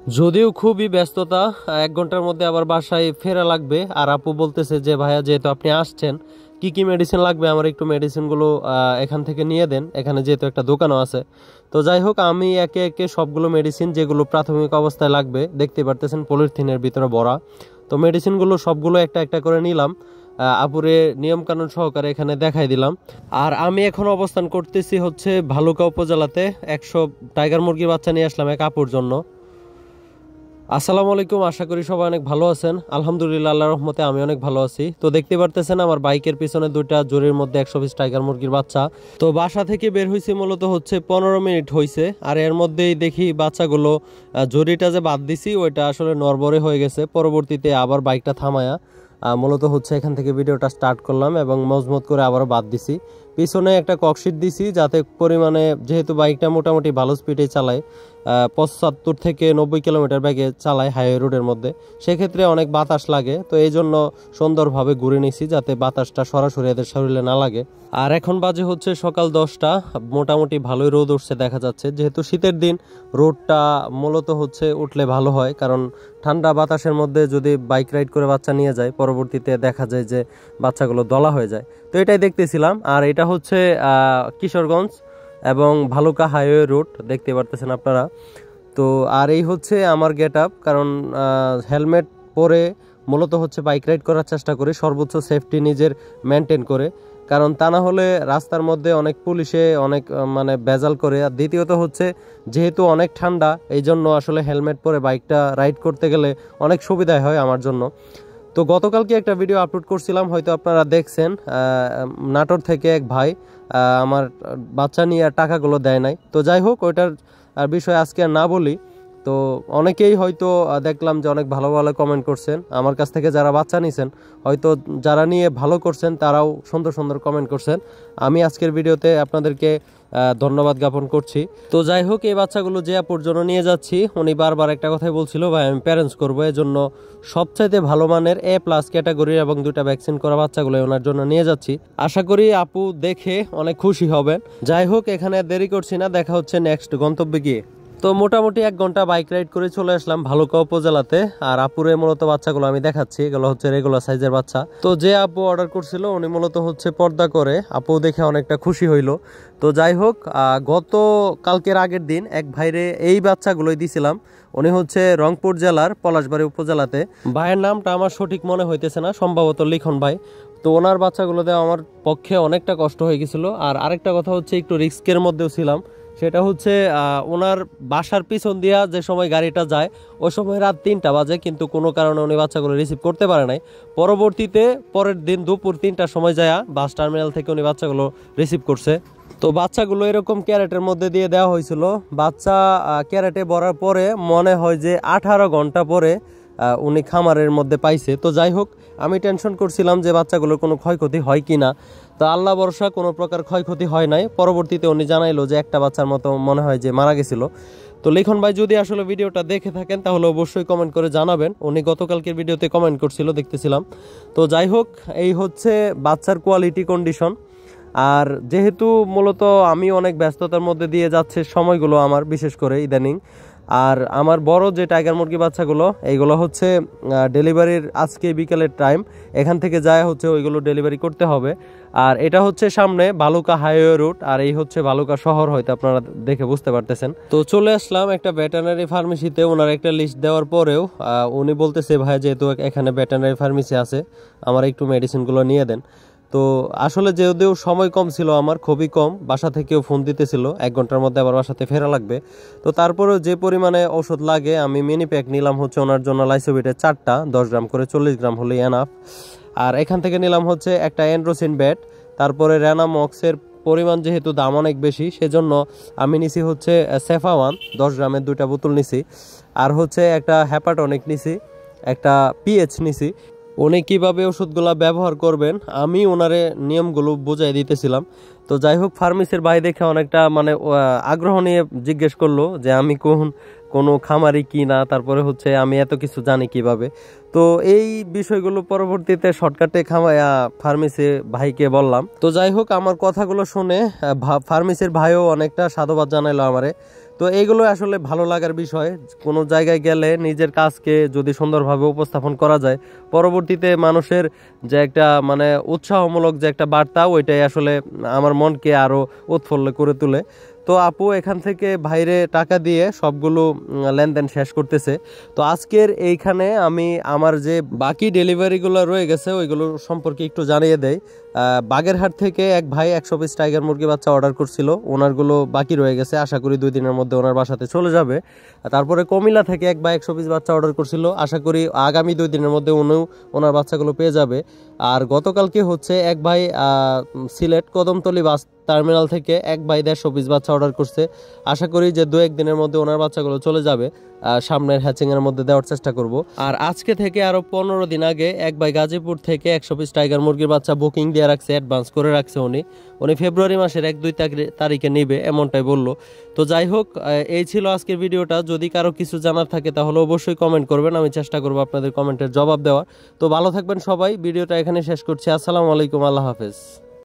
যদিও খুবই ব্যস্ততা, 1 ঘন্টার মধ্যে আবার বাসায় ফেরা লাগবে। আর আপু বলতেছে যে ভাইয়া যেহেতু আপনি আসছেন, কি কি মেডিসিন লাগবে আমার একটু মেডিসিনগুলো এখান থেকে নিয়ে দেন, এখানে যেহেতু একটা দোকানও আছে। তো যাই হোক, আমি একে একে সবগুলো মেডিসিন যেগুলো প্রাথমিক অবস্থায় লাগবে, দেখতে পারতেছেন পলিথিনের ভিতরে ভরা, তো মেডিসিনগুলো সবগুলো একটা একটা করে নিলাম। আপুরে নিয়মকানুন সহকারে এখানে দেখাই দিলাম। আর আমি এখন অবস্থান করতেছি হচ্ছে ভালুকা উপজেলাতে। 100 টাইগার মুরগির বাচ্চা নিয়ে আসলাম এক আপুর জন্য। আসসালামু আলাইকুম, আশা করি সবাই অনেক ভালো আছেন। আলহামদুলিল্লাহ, আল্লাহর রহমতে আমি অনেক ভালো আছি। তো দেখতে পারতেছেন আমার বাইকের পিছনে দুইটা জরির মধ্যে 120 টাইগার মুরগির বাচ্চা। তো বাসা থেকে বের হয়েছি মূলত হচ্ছে 15 মিনিট হয়েছে। আর এর মধ্যেই দেখি বাচ্চাগুলো, জরিটা যে বাদ দিছি ওইটা আসলে নড়বড়ে হয়ে গেছে। পরবর্তীতে আবার বাইকটা থামায়া মূলত হচ্ছে এখান থেকে ভিডিওটা স্টার্ট করলাম এবং মজমত করে আবারও বাদ দিছি। পিছনে একটা ককশিট দিছি যাতে পরিমাণে, যেহেতু বাইকটা মোটামুটি ভালো স্পিডে চালায়, 75 থেকে 90 কিলোমিটার বেগে চালায় হাইওয়ে রোডের মধ্যে, সেক্ষেত্রে অনেক বাতাস লাগে। তো এই জন্য সুন্দরভাবে ঘুরে নিছি যাতে বাতাসটা সরাসরি এদের শরীরে না লাগে। আর এখন বাজে হচ্ছে সকাল 10টা, মোটামুটি ভালোই রোদ উঠছে দেখা যাচ্ছে। যেহেতু শীতের দিন, রোদটা মূলত হচ্ছে উঠলে ভালো হয়, কারণ ঠান্ডা বাতাসের মধ্যে যদি বাইক রাইড করে বাচ্চা নিয়ে যায়, পরবর্তীতে দেখা যায় যে বাচ্চাগুলো দলা হয়ে যায়। তো এটাই দেখতেছিলাম। আর এটা হচ্ছে কিশোরগঞ্জ এবং ভালুকা হাইওয়ে রুট, দেখতে পারতেছেন আপনারা। তো আর এই হচ্ছে আমার গেট আপ, কারণ হেলমেট পরে মূলত হচ্ছে বাইক রাইড করার চেষ্টা করি সর্বোচ্চ সেফটি নিজের মেনটেন করে, কারণ তা না হলে রাস্তার মধ্যে অনেক পুলিশে অনেক মানে ভেজাল করে। আর দ্বিতীয়ত হচ্ছে যেহেতু অনেক ঠান্ডা, এই জন্য আসলে হেলমেট পরে বাইকটা রাইড করতে গেলে অনেক সুবিধা হয় আমার জন্য। তো গতকালকে একটা ভিডিও আপলোড করছিলাম, হয়তো আপনারা দেখছেন। নাটোর থেকে এক ভাই আমার বাচ্চা নিয়ে টাকাগুলো দেয় নাই। তো যাই হোক, ওইটার বিষয়ে আজকে আর না বলি। তো অনেকেই হয়তো দেখলাম যে অনেক ভালো ভালো কমেন্ট করছেন আমার কাছ থেকে, যারা বাচ্চা নিছেন, হয়তো যারা নিয়ে ভালো করছেন তারাও সুন্দর সুন্দর কমেন্ট করছেন। আমি আজকের ভিডিওতে আপনাদেরকে ধন্যবাদ জ্ঞাপন করছি। তো যাই হোক, এই বাচ্চাগুলো যে আপুর জন্য নিয়ে যাচ্ছি, উনি বারবার একটা কথাই বলছিল, ভাই আমি প্যারেন্টস করবো, এজন্য সবচাইতে ভালো মানের A+ ক্যাটাগরির এবং 2টা ভ্যাকসিন করা বাচ্চাগুলো ওনার জন্য নিয়ে যাচ্ছি। আশা করি আপু দেখে অনেক খুশি হবেন। যাই হোক, এখানে দেরি করছি না, দেখা হচ্ছে নেক্সট গন্তব্যে গিয়ে। তো মোটামুটি 1 ঘন্টা বাইক রাইড করে চলে আসলাম ভালুকা উপজেলাতে। আর আপুরে মূলত বাচ্চাগুলো আমি দেখাচ্ছি, এগুলো হচ্ছে রেগুলার সাইজের বাচ্চা। তো যে আপু অর্ডার করছিল উনি মূলত হচ্ছে পর্দা করে, আপু দেখে অনেকটা খুশি হইলো। তো যাই হোক, গত কালকের আগের দিন এক ভাইরে এই বাচ্চাগুলোই দিছিলাম। উনি হচ্ছে রংপুর জেলার পলাশবাড়ি উপজেলাতে। ভাইয়ের নামটা আমার সঠিক মনে হইতেছে না, সম্ভবত লিখন ভাই। তো ওনার বাচ্চাগুলো দেওয়া আমার পক্ষে অনেকটা কষ্ট হয়ে গেছিল। আর আরেকটা কথা হচ্ছে, একটু রিস্কের মধ্যেও ছিলাম। সেটা হচ্ছে ওনার বাসার পিছন দিয়া যে সময় গাড়িটা যায়, ওই সময় রাত 3টা বাজে, কিন্তু কোনো কারণে উনি বাচ্চাগুলো রিসিভ করতে পারে নাই। পরবর্তীতে পরের দিন দুপুর 3টার সময় যায় বাস টার্মিনাল থেকে উনি বাচ্চাগুলো রিসিভ করছে। তো বাচ্চাগুলো এরকম ক্যারেটের মধ্যে দিয়ে দেওয়া হয়েছিল। বাচ্চা ক্যারেটে ভরার পরে মনে হয় যে 18 ঘন্টা পরে উনি খামারের মধ্যে পাইছে। তো যাই হোক, আমি টেনশন করছিলাম যে বাচ্চাগুলোর কোনো ক্ষয়ক্ষতি হয় কি না। তো আল্লাহ ভরসা, কোনো প্রকার ক্ষয়ক্ষতি হয় নাই। পরবর্তীতে উনি জানাইলো যে একটা বাচ্চার মতো মনে হয় যে মারা গেছিল। তো লিখন ভাই যদি আসলে ভিডিওটা দেখে থাকেন তাহলে অবশ্যই কমেন্ট করে জানাবেন। উনি গতকালকের ভিডিওতে কমেন্ট করছিল, দেখতেছিলাম। তো যাই হোক, এই হচ্ছে বাচ্চার কোয়ালিটি কন্ডিশন। আর যেহেতু মূলত আমি অনেক ব্যস্ততার মধ্যে দিয়ে যাচ্ছে সময়গুলো আমার, বিশেষ করে ইদানিং। আর আমার বড় যে টাইগার মুরগি বাচ্চাগুলো, এইগুলো হচ্ছে ডেলিভারির আজকে বিকেলের টাইম, এখান থেকে যায় হচ্ছে ওইগুলো ডেলিভারি করতে হবে। আর এটা হচ্ছে সামনে ভালুকা হাইওয়ে রুট, আর এই হচ্ছে ভালুকা শহর, হয়তো আপনারা দেখে বুঝতে পারতেছেন। তো চলে আসলাম একটা ভেটেরিনারি ফার্মেসিতে। ওনার একটা লিস্ট দেওয়ার পরেও উনি বলতেছে, ভাই যেহেতু এখানে ভেটেরিনারি ফার্মেসি আছে, আমার একটু মেডিসিনগুলো নিয়ে দেন। তো আসলে যেহেতু সময় কম ছিল আমার, খুবই কম, বাসা থেকেও ফোন দিতেছিল 1 ঘন্টার মধ্যে আবার বাসাতে ফেরা লাগবে। তো তারপরেও যে পরিমাণে ওষুধ লাগে, আমি মিনি প্যাক নিলাম হচ্ছে ওনার জন্য লাইসোভিটের 4টা, 10 গ্রাম করে, 40 গ্রাম হলেই এনাফ। আর এখান থেকে নিলাম হচ্ছে একটা এন্ড্রোসিন ব্যাট। তারপরে র্যানামক্সের পরিমাণ যেহেতু দাম অনেক বেশি, সেজন্য আমি নিছি হচ্ছে সেফাওয়ান 10 গ্রামের 2টা বোতল নিছি। আর হচ্ছে একটা হ্যাপাটনিক নিছি, একটা পিএইচ নিছি। উনি কীভাবে ওষুধগুলো ব্যবহার করবেন আমি ওনারে নিয়মগুলো বুঝাই দিতেছিলাম। তো যাই হোক, ফার্মেসির ভাই দেখে অনেকটা মানে আগ্রহ নিয়ে জিজ্ঞেস করলো যে আমি কোনো খামারি কি না, তারপরে হচ্ছে আমি এত কিছু জানি কিভাবে। তো এই বিষয়গুলো পরবর্তীতে শর্টকাটে ফার্মেসি ভাইকে বললাম। তো যাই হোক, আমার কথাগুলো শুনে ফার্মেসির ভাইও অনেকটা সাধুবাদ জানাইলো আমারে। তো এইগুলো আসলে ভালো লাগার বিষয়। কোনো জায়গায় গেলে নিজের কাজকে যদি সুন্দরভাবে উপস্থাপন করা যায়, পরবর্তীতে মানুষের যে একটা মানে উৎসাহমূলক যে একটা বার্তা, ওইটাই আসলে আমার মনকে আরো উৎফুল্ল করে তোলে। তো আপু এখান থেকে বাইরে টাকা দিয়ে সবগুলো লেনদেন শেষ করতেছে। তো আজকের এইখানে আমি আমার যে বাকি ডেলিভারিগুলো রয়ে গেছে ওইগুলো সম্পর্কে একটু জানিয়ে দেই। বাগেরহাট থেকে এক ভাই 100 পিস টাইগার মুরগি বাচ্চা অর্ডার করছিল, ওনারগুলো বাকি রয়ে গেছে, আশা করি 2 দিনের মধ্যে ওনার বাসাতে চলে যাবে। তারপরে কুমিল্লা থেকে এক ভাই 100 পিস বাচ্চা অর্ডার করছিল, আশা করি আগামী 2 দিনের মধ্যে ওনার বাচ্চাগুলো পেয়ে যাবে। আর গতকালকে হচ্ছে এক ভাই সিলেট কদমতলী বাস টার্মিনাল থেকে এক ভাই 150 পিস বাচ্চা অর্ডার করছে, আশা করি যে 2-1 দিনের মধ্যে ওনার বাচ্চাগুলো চলে যাবে, সামনের হ্যাচিং এর মধ্যে দেওয়ার চেষ্টা করব। আর আজকে থেকে আরো 15 দিন আগে এক ভাই গাজীপুর থেকে 100 পিস টাইগার মুরগির বাচ্চা বুকিং দিয়ে রাখছে, অ্যাডভান্স করে রাখছে। উনি ফেব্রুয়ারি মাসের 1-2 তারিখে নেবে এমনটাই বললো। তো যাই হোক, এই ছিল আজকের ভিডিওটা। যদি কারো কিছু জানার থাকে তাহলে অবশ্যই কমেন্ট করবেন, আমি চেষ্টা করবো আপনাদের কমেন্টের জবাব দেওয়ার। তো ভালো থাকবেন সবাই, ভিডিওটা এখানে শেষ করছি। আসসালামু আলাইকুম, আল্লাহ হাফেজ।